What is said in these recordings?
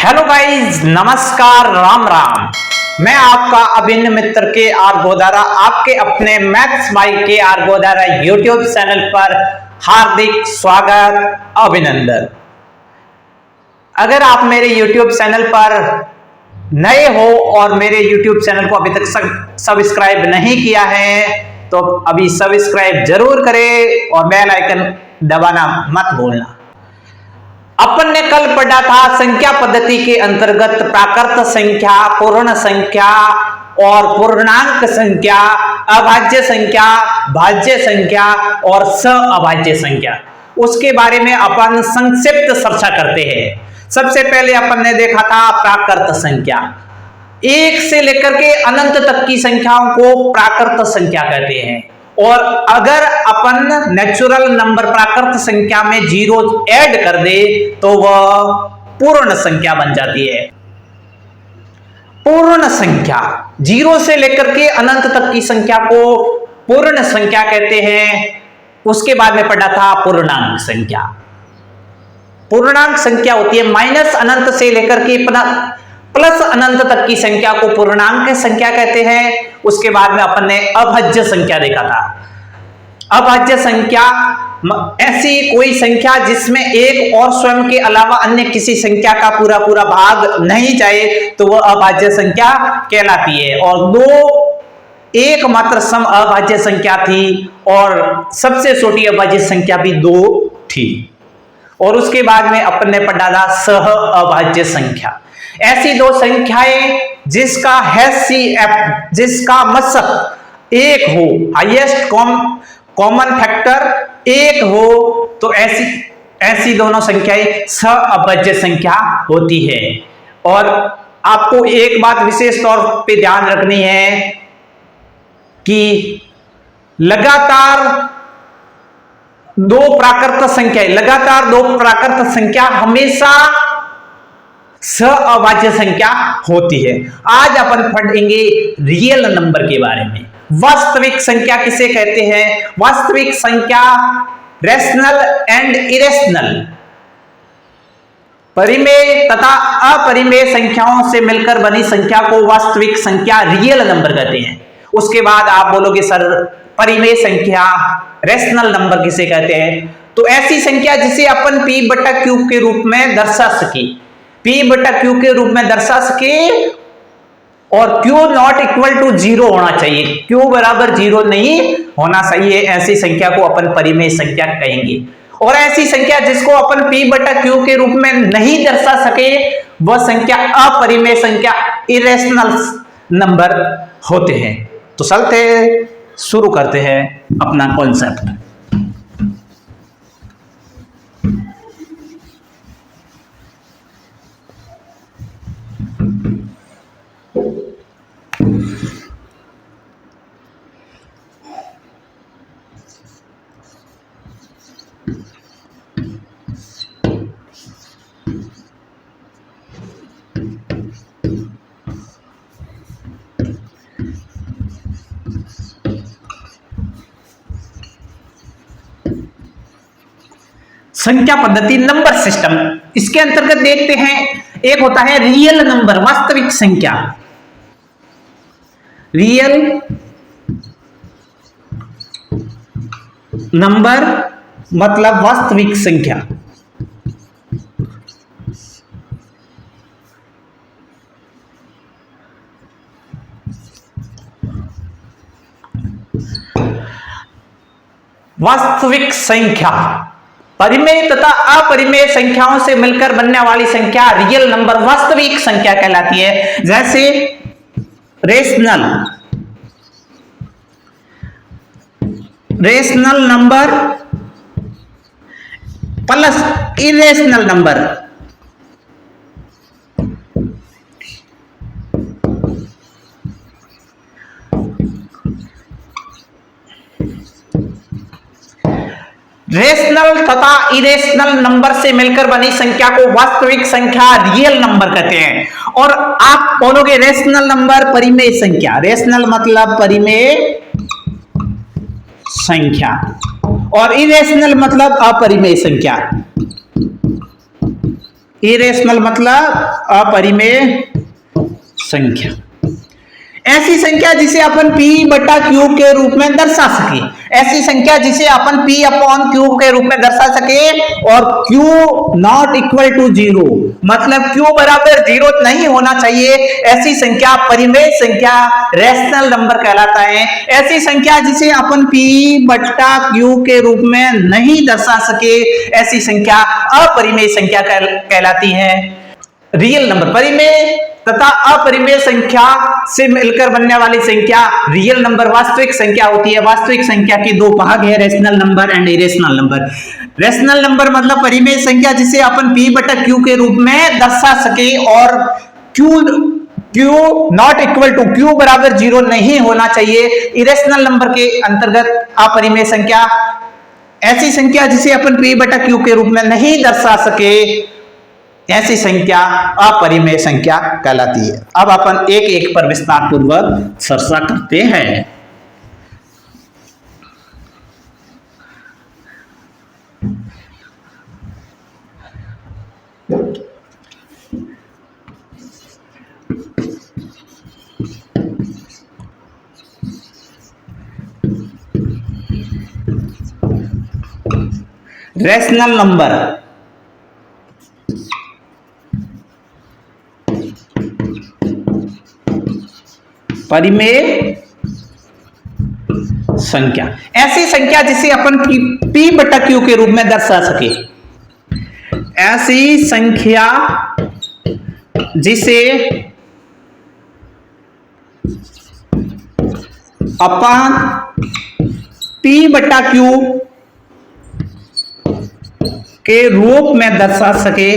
Hello guys, नमस्कार, राम राम। मैं आपका अभिन्न मित्र के आर गोदारा आपके अपने मैथ्स भाई के आर गोदारा यूट्यूब चैनल पर हार्दिक स्वागत, अभिनंदन। अगर आप मेरे यूट्यूब चैनल पर नए हो और मेरे यूट्यूब चैनल को अभी तक सब्सक्राइब नहीं किया है तो अभी सब्सक्राइब जरूर करें और बेल आइकन दबाना मत भूलना। अपन ने कल पढ़ा था संख्या पद्धति के अंतर्गत प्राकृत संख्या, पूर्ण संख्या और पूर्णांक संख्या, अभाज्य संख्या, भाज्य संख्या और अभाज्य संख्या। उसके बारे में अपन संक्षिप्त चर्चा करते हैं। सबसे पहले अपन ने देखा था प्राकृत संख्या। एक से लेकर के अनंत तक की संख्याओं को प्राकृत संख्या कहते हैं। और अगर अपन नेचुरल नंबर प्राकृत संख्या में जीरो ऐड कर दे तो वह पूर्ण संख्या बन जाती है। पूर्ण संख्या, जीरो से लेकर के अनंत तक की संख्या को पूर्ण संख्या कहते हैं। उसके बाद में पढ़ा था पूर्णांक संख्या। पूर्णांक संख्या होती है माइनस अनंत से लेकर के प्लस अनंत तक की संख्या को पूर्णांक संख्या कहते हैं। उसके बाद में अपन ने अभाज्य संख्या देखा था। अभाज्य संख्या ऐसी कोई संख्या जिसमें एक और स्वयं के अलावा अन्य किसी संख्या का पूरा पूरा भाग नहीं जाए तो वह अभाज्य संख्या कहलाती है। और दो एकमात्र सम अभाज्य संख्या थी और सबसे छोटी अभाज्य संख्या भी 2 थी। और उसके बाद में अपन ने पढ़ा था सह अभाज्य संख्या। ऐसी दो संख्याएं जिसका HCF, जिसका मशक एक हो, हाईएस्ट कॉमन फैक्टर एक हो, तो ऐसी दोनों संख्याएं सहअभाज्य संख्या होती है। और आपको एक बात विशेष तौर पे ध्यान रखनी है कि लगातार दो प्राकृत संख्या हमेशा सहअभाज्य संख्या होती है। आज अपन पढ़ेंगे रियल नंबर के बारे में। वास्तविक संख्या किसे कहते हैं? वास्तविक संख्या रेशनल एंड इरेशनल, परिमेय तथा अपरिमेय संख्याओं से मिलकर बनी संख्या को वास्तविक संख्या रियल नंबर कहते हैं। उसके बाद आप बोलोगे सर परिमेय संख्या रेशनल नंबर किसे कहते हैं? तो ऐसी संख्या जिसे अपन p/q के रूप में दर्शा सके, p/q के रूप में दर्शा सके और q नॉट इक्वल टू 0 होना चाहिए। q बराबर 0 नहीं होना चाहिए। ऐसी संख्या को अपन परिमेय संख्या कहेंगे। और ऐसी संख्या जिसको अपन p/q के रूप में नहीं दर्शा सके वह संख्या अपरिमेय संख्या, इरेशनल नंबर होते हैं। तो चलते शुरू करते हैं अपना कॉन्सेप्ट। संख्या पद्धति नंबर सिस्टम, इसके अंतर्गत देखते हैं एक होता है रियल नंबर, वास्तविक संख्या। रियल नंबर मतलब वास्तविक संख्या। वास्तविक संख्या परिमेय तथा अपरिमेय संख्याओं से मिलकर बनने वाली संख्या रियल नंबर वास्तविक संख्या कहलाती है। जैसे rational number plus irrational number, rational तथा इरेशनल नंबर से मिलकर बनी संख्या को वास्तविक संख्या रियल नंबर कहते हैं। और आप बोलोगे रेशनल नंबर परिमेय संख्या। रेशनल मतलब परिमेय संख्या और इरेशनल मतलब अपरिमेय संख्या। इरेशनल मतलब अपरिमेय संख्या, ऐसी संख्या जिसे अपन p बटा q के रूप में दर्शा सके, ऐसी संख्या जिसे अपन p अपॉन q के रूप में दर्शा सके, और q नॉट इक्वल टू 0 मतलब q बराबर 0 नहीं होना चाहिए, ऐसी संख्या परिमेय संख्या रैशनल नंबर कहलाता है। ऐसी संख्या जिसे अपन p बटा q के रूप में नहीं दर्शा सके, ऐसी संख्या अपरिमेय संख्या कहलाती है। रियल नंबर, परिमेय तथा अपरिमेय संख्या से मिलकर बनने वाली संख्या रियल नंबर वास्तविक संख्या होती है। वास्तविक संख्या के दो भाग है, rational number and irrational number. Rational number मतलब परिमेय संख्या जिसे अपन p बटा q के रूप में दर्शा सके, और q not equal to q बराबर 0 नहीं होना चाहिए। इरेशनल नंबर के अंतर्गत अपरिमेय संख्या ऐसी संख्या जिसे अपन p बटा q के रूप में नहीं दर्शा सके, ऐसी संख्या अपरिमेय संख्या कहलाती है। अब अपन एक एक पर विस्तार पूर्वक चर्चा करते हैं। रैशनल नंबर, परिमेय संख्या, ऐसी संख्या जिसे अपन p बटा q के रूप में दर्शा सके, ऐसी संख्या जिसे अपन p बटा q के रूप में दर्शा सके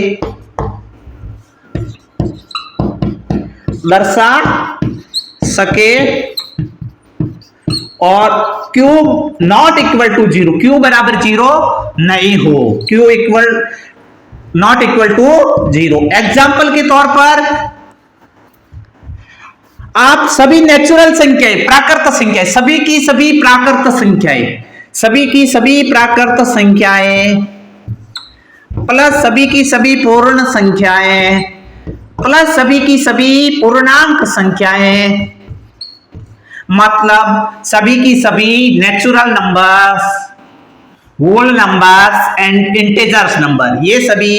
और q not equal to 0, q बराबर 0 नहीं हो, q equal not equal to 0। Example के तौर पर आप सभी नेचुरल संख्याएं, प्राकृत संख्याएं, सभी की सभी प्राकृत संख्याएं प्लस सभी की सभी पूर्ण संख्याएं प्लस सभी की सभी पूर्णांक संख्याएं, मतलब सभी की सभी natural numbers, whole numbers and integers number, ये सभी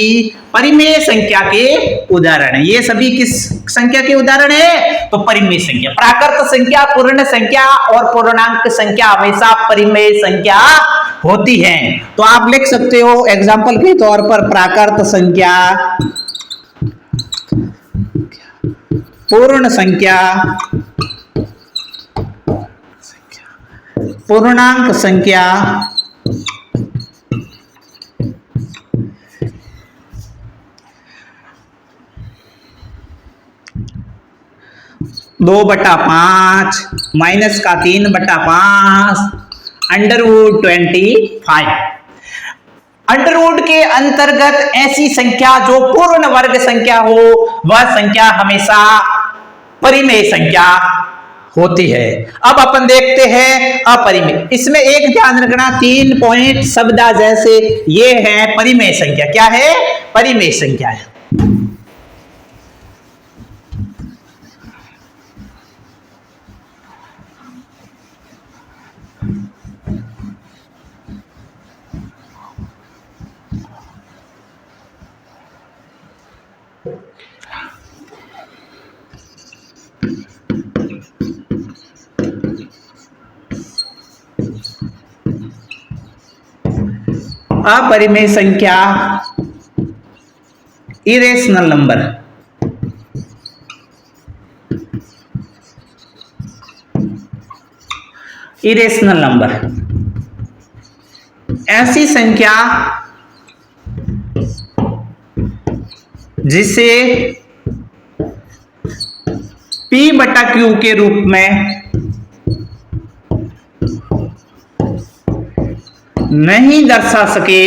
परिमेय संख्या के उदाहरण है। ये सभी किस संख्या के उदाहरण है? तो परिमेय संख्या। प्राकृत संख्या, पूर्ण संख्या और पूर्णांक संख्या हमेशा परिमेय संख्या होती है। तो आप लिख सकते हो एग्जाम्पल के तौर पर प्राकृत संख्या, पूर्ण संख्या, पूर्णांक संख्या, दो बटा 5 माइनस का 3 बटा 5 अंडरवुड 25। अंडरवुड के अंतर्गत ऐसी संख्या जो पूर्ण वर्ग संख्या हो वह संख्या हमेशा परिमेय संख्या होती है। अब अपन देखते हैं अपरिमेय। इसमें एक ध्यान रखना, 3 पॉइंट शब्द जैसे ये है परिमेय संख्या। क्या है? परिमेय संख्या है। अपरिमेय संख्या, इरेशनल नंबर, इरेशनल नंबर ऐसी संख्या जिसे p बटा q के रूप में नहीं दर्शा सके,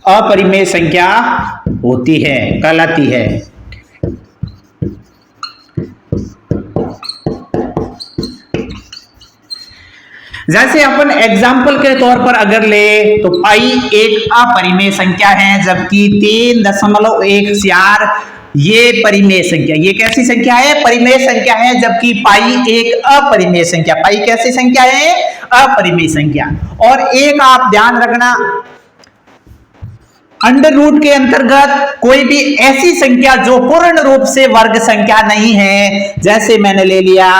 अपरिमेय संख्या होती है, कहलाती है। जैसे अपन एग्जाम्पल के तौर पर अगर ले तो पाई एक अपरिमेय संख्या है, जबकि 3.14 ये परिमेय संख्या, ये कैसी संख्या है? परिमेय संख्या है, जबकि पाई एक अपरिमेय संख्या। पाई कैसी संख्या है? अपरिमेय संख्या। और एक आप ध्यान रखना, अंडर रूट के अंतर्गत कोई भी ऐसी संख्या जो पूर्ण रूप से वर्ग संख्या नहीं है, जैसे मैंने ले लिया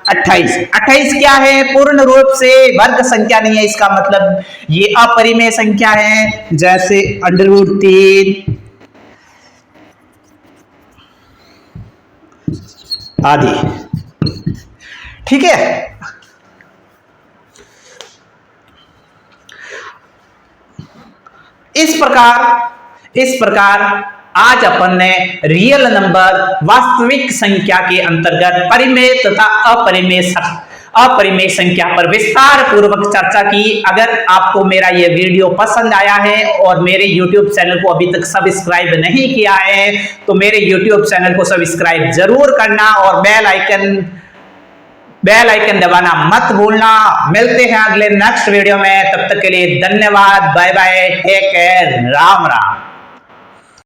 28। 28 क्या है? पूर्ण रूप से वर्ग संख्या नहीं है, इसका मतलब ये अपरिमेय संख्या है, जैसे अंडर रूट 3 आदि। ठीक है, इस प्रकार आज अपन ने रियल नंबर वास्तविक संख्या के अंतर्गत परिमेय तथा अपरिमेय संख्या पर विस्तार पूर्वक चर्चा की। अगर आपको मेरा यह वीडियो पसंद आया है और मेरे YouTube चैनल को अभी तक सब्सक्राइब नहीं किया है तो मेरे YouTube चैनल को सब्सक्राइब जरूर करना और बेल आइकन दबाना मत भूलना। मिलते हैं अगले नेक्स्ट वीडियो में, तब तक के लिए धन्यवाद, bye bye, take care, Ram Ram.